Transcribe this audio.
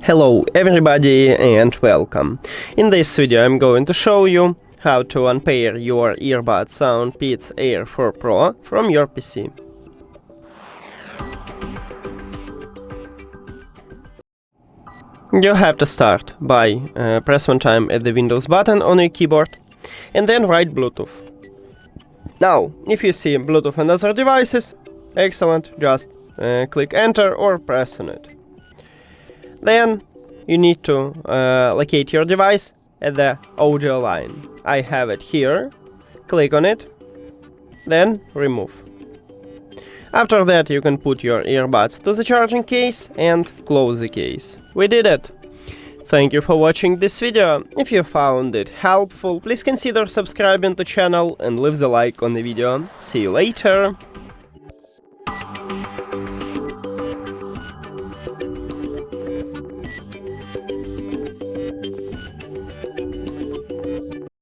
Hello everybody and welcome. In this video I'm going to show you how to unpair your earbuds SOUNDPEATS AIR 4 Pro from your PC. You have to start by press one time at the Windows button on your keyboard and then write Bluetooth. Now, if you see Bluetooth and other devices, excellent, just click enter or press on it. Then you need to locate your device at the audio line. I have it here. Click on it, then remove. After that you can put your earbuds to the charging case and close the case. We did it! Thank you for watching this video. If you found it helpful, please consider subscribing to the channel and leave the like on the video. See you later!